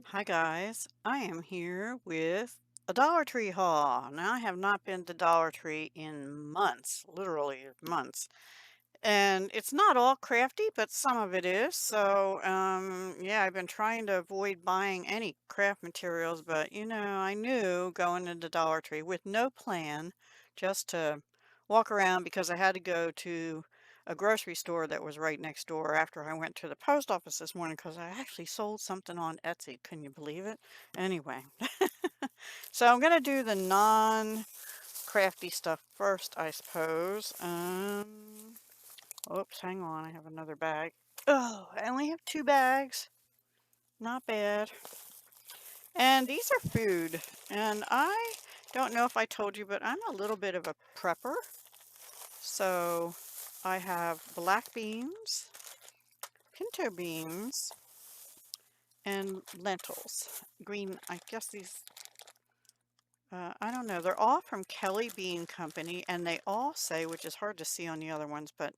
Hi guys, I am here with a Dollar Tree haul. Now I have not been to Dollar Tree in months, literally months. And it's not all crafty, but some of it is. So, yeah, I've been trying to avoid buying any craft materials, but I knew going into Dollar Tree with no plan, just to walk around because I had to go to a grocery store that was right next door after I went to the post office this morning because I actually sold something on Etsy. Can you believe it? Anyway, so I'm going to do the non-crafty stuff first, I suppose. Oops, hang on, I have another bag. Oh, I only have 2 bags. Not bad. And these are food. And I don't know if I told you, but I'm a little bit of a prepper. So I have black beans, pinto beans, and lentils. Green, I guess these, I don't know. They're all from Kelly Bean Company, and they all say, which is hard to see on the other ones, but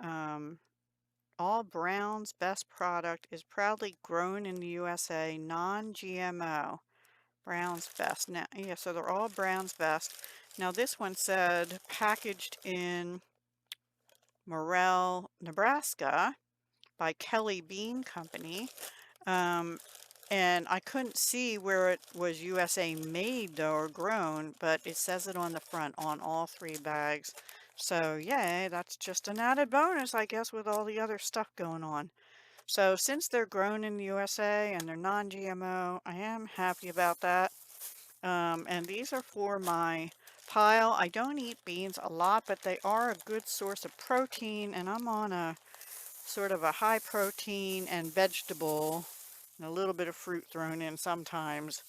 um, all Brown's best product is proudly grown in the USA, non-GMO. Brown's best. Now, yeah, so they're all Brown's best. Now, this one said packaged in Morel, Nebraska by Kelly Bean Company. Um, and I couldn't see where it was USA made though, or grown, but it says it on the front on all 3 bags. So, yay, that's just an added bonus, I guess, with all the other stuff going on. So since they're grown in the USA and they're non-GMO, I am happy about that. And these are for my pile. I don't eat beans a lot, but they are a good source of protein, and I'm on a sort of a high protein and vegetable and a little bit of fruit thrown in sometimes.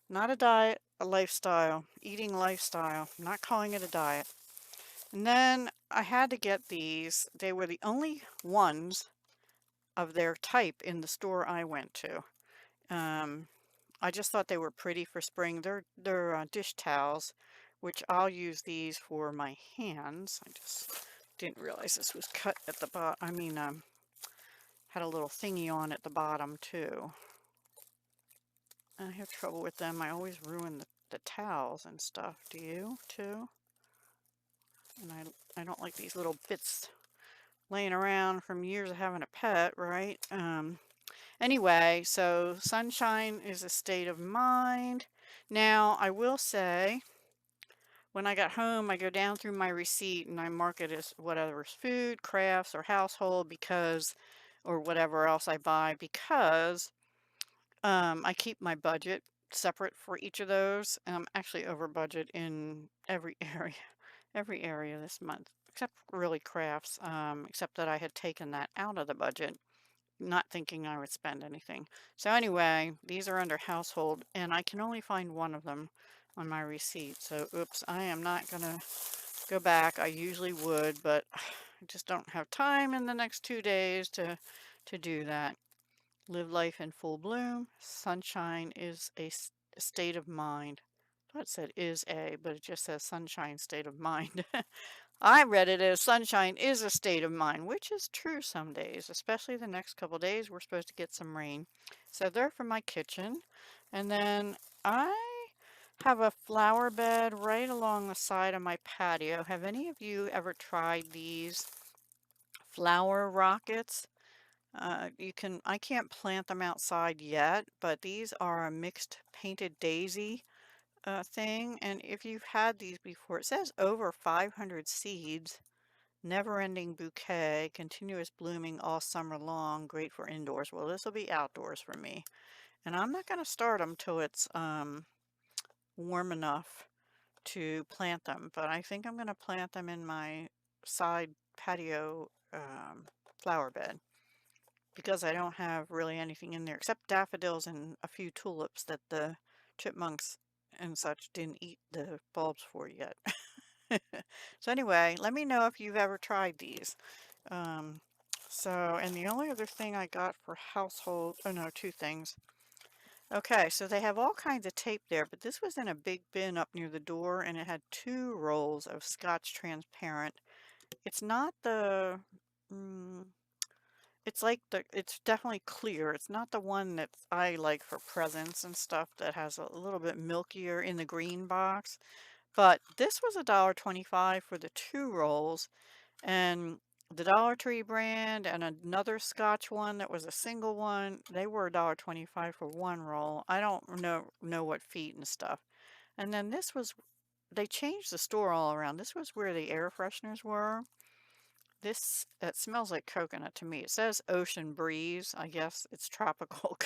Not a diet, a lifestyle, eating lifestyle. I'm not calling it a diet. And then I had to get these. They were the only ones of their type in the store I went to. Um, I just thought they were pretty for spring. They're dish towels, which I'll use these for my hands. I just didn't realize this was cut at the bottom. I mean, had a little thingy on at the bottom too. I have trouble with them. I always ruin the towels and stuff. Do you too? And I don't like these little bits laying around from years of having a pet, right? Anyway, so sunshine is a state of mind. Now, I will say, when I got home, I go down through my receipt and I mark it as whatever's food, crafts, or household because, or whatever else I buy because I keep my budget separate for each of those. And I'm actually over budget in every area this month, except really crafts, except that I had taken that out of the budget not thinking I would spend anything. So anyway, these are under household, and I can only find one of them on my receipt. So oops, I am not going to go back. I usually would, but I just don't have time in the next 2 days to do that. Live life in full bloom. Sunshine is a state of mind. I thought it said is a, but it just says sunshine state of mind. I read it as sunshine is a state of mind, which is true some days, especially the next couple days. We're supposed to get some rain. So they're for my kitchen. And then I have a flower bed right along the side of my patio. Have any of you ever tried these flower rockets? I can't plant them outside yet, but these are a mixed painted daisy thing. And if you've had these before, it says over 500 seeds. Never-ending bouquet, continuous blooming all summer long, great for indoors. Well, this will be outdoors for me. And I'm not going to start them till it's warm enough to plant them. But I think I'm going to plant them in my side patio flower bed because I don't have really anything in there except daffodils and a few tulips that the chipmunks and such didn't eat the bulbs for yet. So anyway, let me know if you've ever tried these. Um, and the only other thing I got for household, oh no, 2 things. Okay, so they have all kinds of tape there, but this was in a big bin up near the door and it had 2 rolls of Scotch transparent. It's not the, mm, It's like it's definitely clear. It's not the one that I like for presents and stuff that has a little bit milkier in the green box. But this was $1.25 for the 2 rolls, and the Dollar Tree brand and another Scotch one that was a single one, they were $1.25 for 1 roll. I don't know what feet and stuff. And then this was, they changed the store all around. This was where the air fresheners were. This, it smells like coconut to me. It says ocean breeze. I guess it's tropical,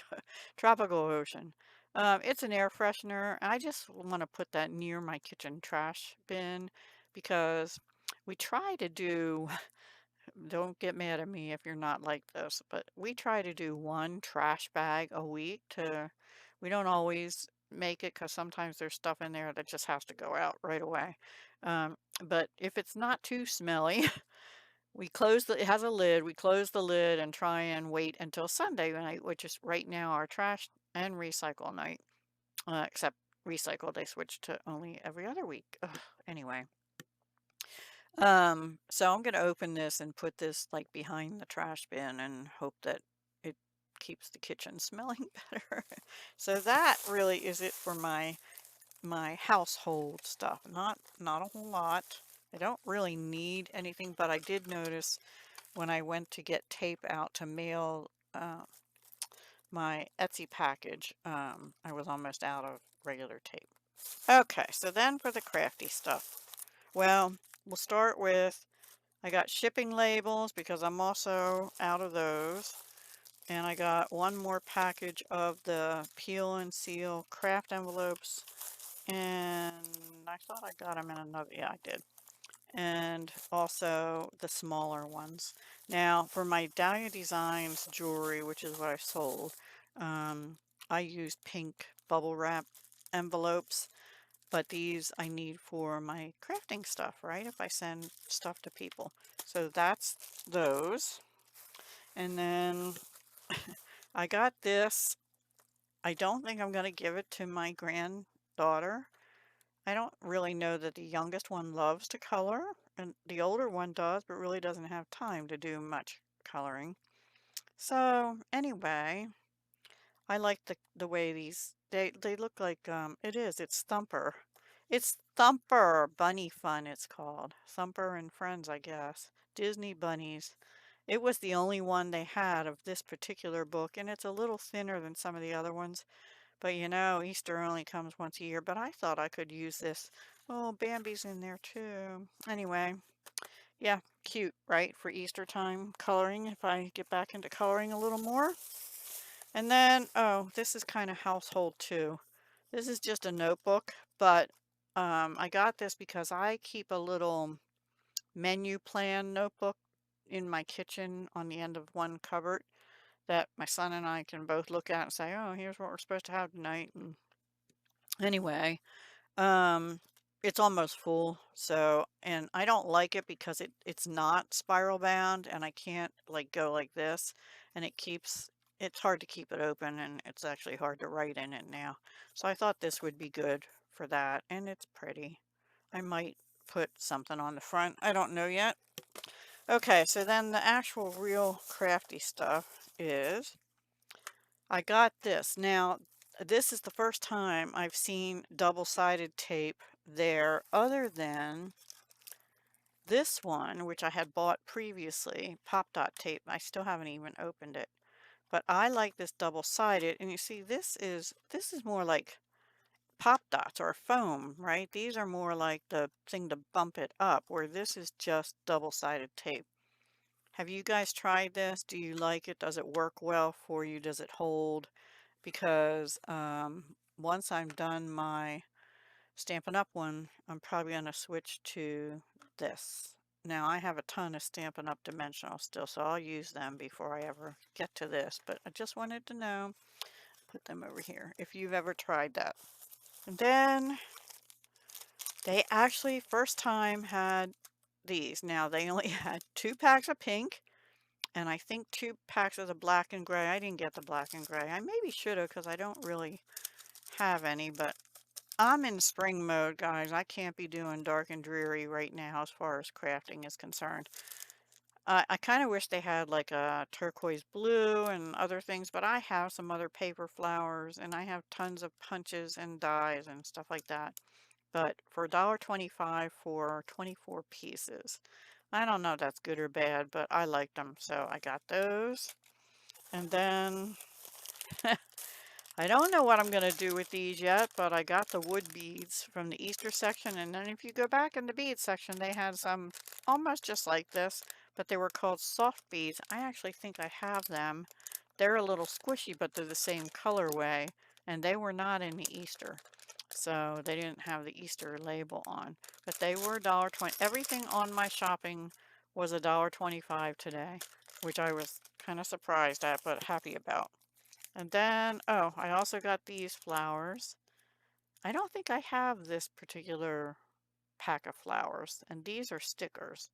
tropical ocean. It's an air freshener. I just want to put that near my kitchen trash bin because we try to do, don't get mad at me if you're not like this, but we try to do 1 trash bag a week to, we don't always make it because sometimes there's stuff in there that just has to go out right away. But if it's not too smelly, we close the, it has a lid, we close the lid and try and wait until Sunday night, which is right now our trash and recycle night. Except recycle, they switched to only every other week. Ugh, anyway, so I'm gonna open this and put this like behind the trash bin and hope that it keeps the kitchen smelling better. So that really is it for my household stuff. Not a whole lot. I don't really need anything, but I did notice when I went to get tape out to mail my Etsy package, I was almost out of regular tape. Okay, so then for the crafty stuff. Well, we'll start with, I got shipping labels because I'm also out of those. And I got one more package of the peel and seal craft envelopes. And I thought I got them in another, yeah, I did. And also the smaller ones. Now, for my Dahlia Designs jewelry, which is what I sold, I used pink bubble wrap envelopes, but these I need for my crafting stuff, right? If I send stuff to people. So that's those. And then I got this. I don't think I'm going to give it to my granddaughter. I don't really know that the youngest one loves to color, and the older one does, but really doesn't have time to do much coloring. So anyway, I like the way these, they look like, it's Thumper. It's Thumper Bunny Fun, it's called. Thumper and Friends, I guess. Disney bunnies. It was the only one they had of this particular book, and it's a little thinner than some of the other ones. But you know, Easter only comes once a year, but I thought I could use this. Oh, Bambi's in there too. Anyway, yeah, cute, right? For Easter time coloring, if I get back into coloring a little more. And then, oh, this is kind of household too. This is just a notebook, but I got this because I keep a little menu plan notebook in my kitchen on the end of one cupboard that my son and I can both look at and say, oh, here's what we're supposed to have tonight. And anyway, um, it's almost full, so, and I don't like it because it's not spiral bound and I can't like go like this, and it's hard to keep it open, and it's actually hard to write in it now. So I thought this would be good for that, and it's pretty. I might put something on the front. I don't know yet. Okay, so then the actual real crafty stuff is I got this. Now, this is the first time I've seen double-sided tape there other than this one, which I had bought previously, Pop Dot tape. I still haven't even opened it. But I like this double-sided, and you see this is more like Pop Dots or foam, right? These are more like the thing to bump it up, where this is just double-sided tape. Have you guys tried this? Do you like it? Does it work well for you? Does it hold? Because once I'm done my Stampin' Up one, I'm probably going to switch to this. Now I have a ton of Stampin' Up dimensional still, so I'll use them before I ever get to this, but I just wanted to know, put them over here, if you've ever tried that. And then they actually first time had these. Now they only had 2 packs of pink and I think 2 packs of the black and gray. I didn't get the black and gray. I maybe should have because I don't really have any, but I'm in spring mode, guys. I can't be doing dark and dreary right now as far as crafting is concerned. I kind of wish they had like a turquoise blue and other things, but I have some other paper flowers and I have tons of punches and dies and stuff like that. But for $1.25 for 24 pieces, I don't know if that's good or bad, but I liked them, so I got those. And then I don't know what I'm going to do with these yet, but I got the wood beads from the Easter section. And then if you go back in the bead section, they had some almost just like this, but they were called soft beads. I actually think I have them. They're a little squishy, but they're the same colorway, and they were not in the Easter. So they didn't have the Easter label on, but they were $1.20. Everything on my shopping was $1.25 today, which I was kind of surprised at, but happy about. And then, oh, I also got these flowers. I don't think I have this particular pack of flowers, and these are stickers.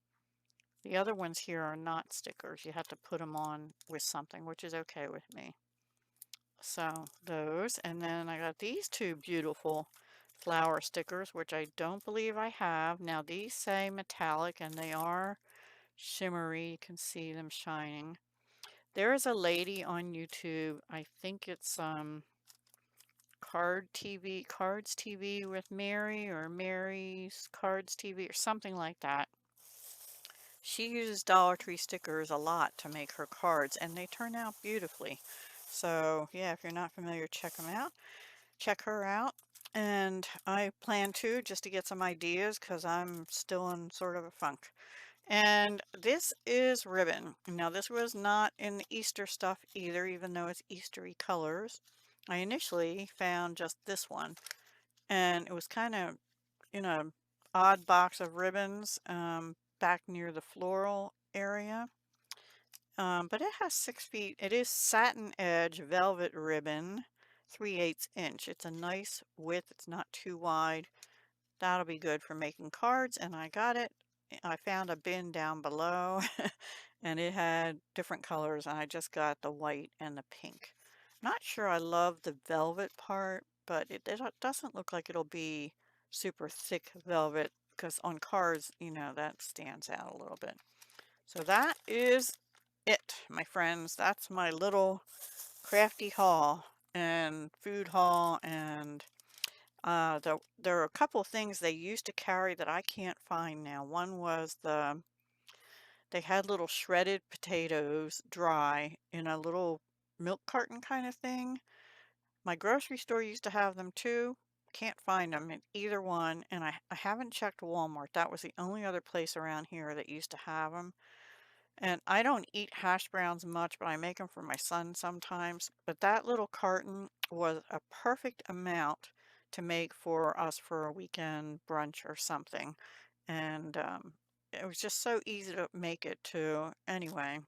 The other ones here are not stickers. You have to put them on with something, which is okay with me. So those, and then I got these two beautiful flower stickers, which I don't believe I have. Now these say metallic and they are shimmery. You can see them shining. There is a lady on YouTube, I think it's Cards TV with Mary or Mary's Cards TV or something like that. She uses Dollar Tree stickers a lot to make her cards and they turn out beautifully. So yeah, if you're not familiar, check them out. Check her out. And I plan to just to get some ideas because I'm still in sort of a funk. And this is ribbon. Now this was not in the Easter stuff either, even though it's Eastery colors. I initially found just this one and it was kind of in a odd box of ribbons back near the floral area. But it has 6 feet. It is satin edge velvet ribbon, 3/8 inch. It's a nice width. It's not too wide. That'll be good for making cards, and I got it. I found a bin down below, and it had different colors, and I just got the white and the pink. Not sure I love the velvet part, but it doesn't look like it'll be super thick velvet, because on cards, you know, that stands out a little bit. So that is it, my friends. That's my little crafty haul and food haul and there are a couple of things they used to carry that I can't find now. One was they had little shredded potatoes dry in a little milk carton kind of thing. My grocery store used to have them too. Can't find them in either one, and I haven't checked Walmart. That was the only other place around here that used to have them. And I don't eat hash browns much, but I make them for my son sometimes. But that little carton was a perfect amount to make for us for a weekend brunch or something. And it was just so easy to make it too. Anyway,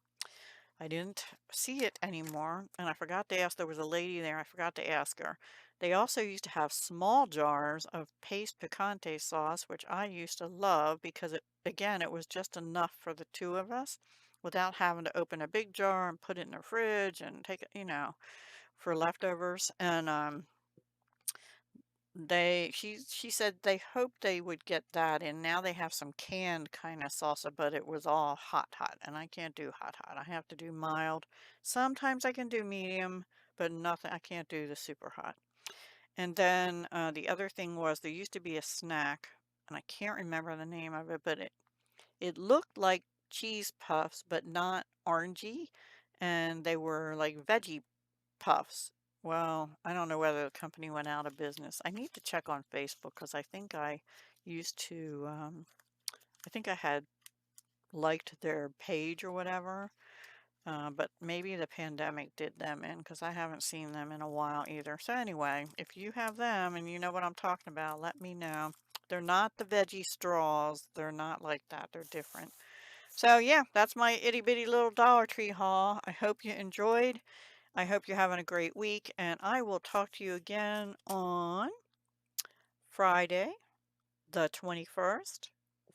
I didn't see it anymore. And I forgot to ask, there was a lady there. I forgot to ask her. They also used to have small jars of paste picante sauce, which I used to love because again, it was just enough for the two of us without having to open a big jar and put it in the fridge and take it, you know, for leftovers. And she said they hoped they would get that in. Now they have some canned kind of salsa, but it was all hot, and I can't do hot. I have to do mild. Sometimes I can do medium, but nothing. I can't do the super hot. And then the other thing was there used to be a snack, and I can't remember the name of it, but it looked like cheese puffs, but not orangey, and they were like veggie puffs. Well, I don't know whether the company went out of business. I need to check on Facebook because I think I used to, I think I had liked their page or whatever, but maybe the pandemic did them in because I haven't seen them in a while either. So anyway, if you have them and you know what I'm talking about, let me know. They're not the veggie straws. They're not like that. They're different. So yeah, that's my itty bitty little Dollar Tree haul. I hope you enjoyed. I hope you're having a great week, and I will talk to you again on Friday, the 21st,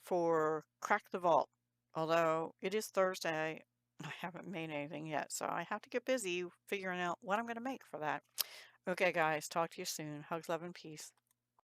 for Crack the Vault. Although it is Thursday, I haven't made anything yet, so I have to get busy figuring out what I'm going to make for that. Okay, guys, talk to you soon. Hugs, love, and peace.